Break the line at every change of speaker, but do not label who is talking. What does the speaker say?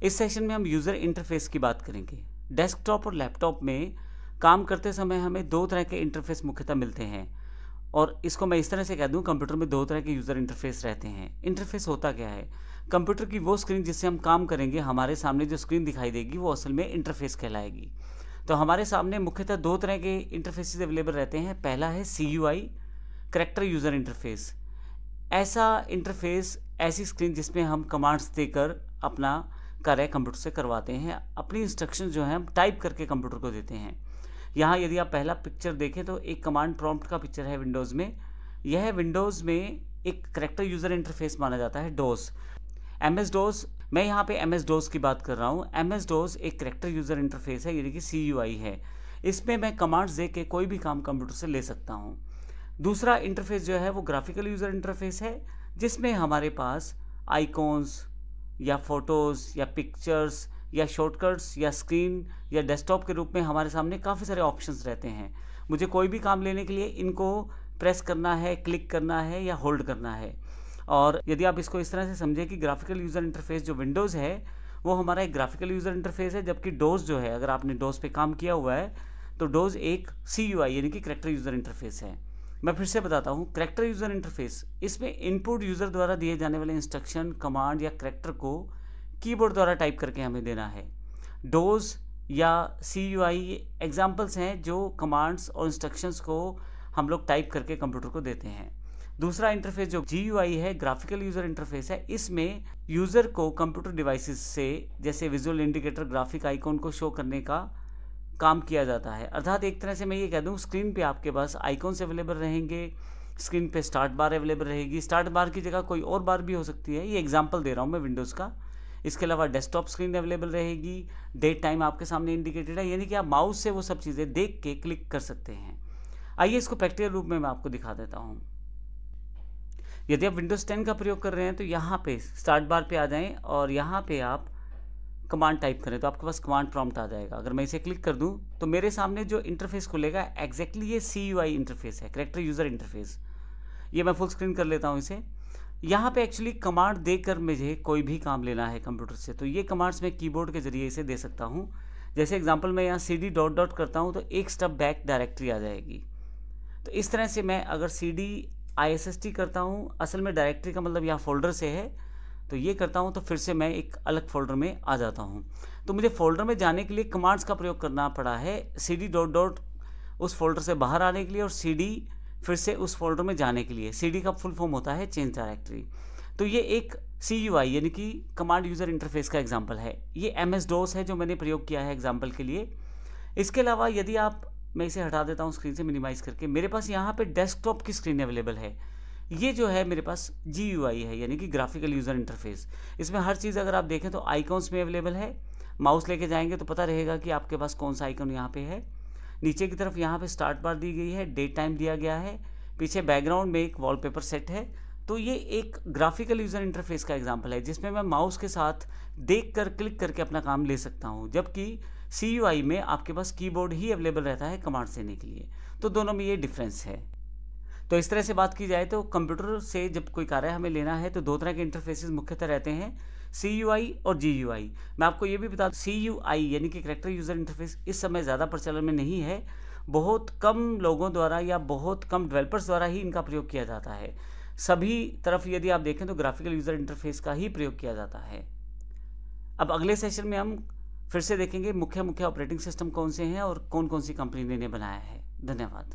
इस सेशन में हम यूज़र इंटरफेस की बात करेंगे। डेस्कटॉप और लैपटॉप में काम करते समय हमें दो तरह के इंटरफेस मुख्यतः मिलते हैं, और इसको मैं इस तरह से कह दूं, कंप्यूटर में दो तरह के यूज़र इंटरफेस रहते हैं। इंटरफेस होता क्या है? कंप्यूटर की वो स्क्रीन जिससे हम काम करेंगे, हमारे सामने जो स्क्रीन दिखाई देगी वो असल में इंटरफेस कहलाएगी। तो हमारे सामने मुख्यतः दो तरह के इंटरफेसेस अवेलेबल रहते हैं। पहला है CUI, करैक्टर यूज़र इंटरफेस। ऐसा इंटरफेस, ऐसी स्क्रीन जिसमें हम कमांड्स देकर अपना कार्य कंप्यूटर से करवाते हैं। अपनी इंस्ट्रक्शन जो है हम टाइप करके कंप्यूटर को देते हैं। यहाँ यदि आप पहला पिक्चर देखें तो एक कमांड प्रॉम्प्ट का पिक्चर है विंडोज़ में। यह विंडोज़ में एक करैक्टर यूज़र इंटरफेस माना जाता है, डोस। MS DOS, मैं यहाँ पे MS DOS की बात कर रहा हूँ। MS DOS एक करैक्टर यूज़र इंटरफेस है, यानी कि CUI है। इसमें मैं कमांड्स दे के कोई भी काम कंप्यूटर से ले सकता हूँ। दूसरा इंटरफेस जो है वो ग्राफिकल यूज़र इंटरफेस है, जिसमें हमारे पास आइकॉन्स या फोटोज़ या पिक्चर्स या शॉर्टकट्स या स्क्रीन या डेस्कटॉप के रूप में हमारे सामने काफ़ी सारे ऑप्शंस रहते हैं। मुझे कोई भी काम लेने के लिए इनको प्रेस करना है, क्लिक करना है या होल्ड करना है। और यदि आप इसको इस तरह से समझें कि ग्राफिकल यूज़र इंटरफेस जो विंडोज़ है वो हमारा एक ग्राफिकल यूज़र इंटरफेस है, जबकि डोस जो है, अगर आपने डोस पे काम किया हुआ है तो डोस एक CUI यानी कि करैक्टर यूज़र इंटरफेस है। मैं फिर से बताता हूँ, करैक्टर यूज़र इंटरफेस, इसमें इनपुट यूज़र द्वारा दिए जाने वाले इंस्ट्रक्शन, कमांड या करैक्टर को कीबोर्ड द्वारा टाइप करके हमें देना है। डोस या CUI एग्जाम्पल्स हैं जो कमांड्स और इंस्ट्रक्शंस को हम लोग टाइप करके कंप्यूटर को देते हैं। दूसरा इंटरफेस जो GUI है, ग्राफिकल यूज़र इंटरफेस है, इसमें यूज़र को कंप्यूटर डिवाइसेस से, जैसे विजुअल इंडिकेटर, ग्राफिक आइकॉन को शो करने का काम किया जाता है। अर्थात एक तरह से मैं ये कह दूं, स्क्रीन पे आपके पास आइकॉन्स अवेलेबल रहेंगे, स्क्रीन पे स्टार्ट बार अवेलेबल रहेगी। स्टार्ट बार की जगह कोई और बार भी हो सकती है, ये एग्जांपल दे रहा हूँ मैं विंडोज़ का। इसके अलावा डेस्कटॉप स्क्रीन अवेलेबल रहेगी, डेट टाइम आपके सामने इंडिकेटेड है, यानी कि आप माउस से वो सब चीज़ें देख के क्लिक कर सकते हैं। आइए इसको प्रैक्टिकल रूप में मैं आपको दिखा देता हूँ। यदि आप विंडोज़ 10 का प्रयोग कर रहे हैं तो यहाँ पे स्टार्ट बार पे आ जाएं और यहाँ पे आप कमांड टाइप करें तो आपके पास कमांड प्रॉम्प्ट आ जाएगा। अगर मैं इसे क्लिक कर दूं तो मेरे सामने जो इंटरफेस खुलेगा एग्जैक्टली ये CUI इंटरफेस है, करैक्टर यूज़र इंटरफेस। ये मैं फुल स्क्रीन कर लेता हूं इसे। यहाँ पे एक्चुअली कमांड देकर मुझे कोई भी काम लेना है कंप्यूटर से, तो ये कमांड्स मैं कीबोर्ड के जरिए इसे दे सकता हूँ। जैसे एग्जाम्पल मैं यहाँ CD ... करता हूँ तो एक स्टेप बैक डायरेक्टरी आ जाएगी। तो इस तरह से मैं अगर CD ISST करता हूँ, असल में डायरेक्टरी का मतलब यहाँ फोल्डर से है, तो ये करता हूँ तो फिर से मैं एक अलग फोल्डर में आ जाता हूँ। तो मुझे फोल्डर में जाने के लिए कमांड्स का प्रयोग करना पड़ा है, CD ... उस फोल्डर से बाहर आने के लिए और CD फिर से उस फोल्डर में जाने के लिए। CD का फुल फॉर्म होता है चेंज डायरेक्टरी। तो ये एक CUI यानी कि कमांड यूज़र इंटरफेस का एग्जाम्पल है। ये MS DOS है जो मैंने प्रयोग किया है एग्जाम्पल के लिए। इसके अलावा यदि आप, मैं इसे हटा देता हूँ स्क्रीन से मिनिमाइज़ करके, मेरे पास यहाँ पे डेस्कटॉप की स्क्रीन अवेलेबल है। ये जो है मेरे पास GUI है यानी कि ग्राफिकल यूज़र इंटरफेस। इसमें हर चीज़ अगर आप देखें तो आइकॉन्स में अवेलेबल है। माउस लेके जाएंगे तो पता रहेगा कि आपके पास कौन सा आइकॉन यहाँ पे है। नीचे की तरफ यहाँ पे स्टार्ट बार दी गई है, डेट टाइम दिया गया है, पीछे बैकग्राउंड में एक वॉलपेपर सेट है। तो ये एक ग्राफिकल यूज़र इंटरफेस का एग्जाम्पल है जिसमें मैं माउस के साथ देख कर क्लिक करके अपना काम ले सकता हूँ, जबकि CUI में आपके पास कीबोर्ड ही अवेलेबल रहता है कमांड देने के लिए। तो दोनों में ये डिफरेंस है। तो इस तरह से बात की जाए तो कंप्यूटर से जब कोई कार्य हमें लेना है तो दो तरह के इंटरफेसेस मुख्यतः रहते हैं, CUI और GUI। मैं आपको ये भी बता दूं, CUI यानी कि करैक्टर यूज़र इंटरफेस इस समय ज़्यादा प्रचलन में नहीं है। बहुत कम लोगों द्वारा या बहुत कम डेवलपर्स द्वारा ही इनका प्रयोग किया जाता है। सभी तरफ यदि आप देखें तो ग्राफिकल यूज़र इंटरफेस का ही प्रयोग किया जाता है। अब अगले सेशन में हम फिर से देखेंगे मुख्य ऑपरेटिंग सिस्टम कौन से हैं और कौन कौन सी कंपनी ने इन्हें बनाया है। धन्यवाद।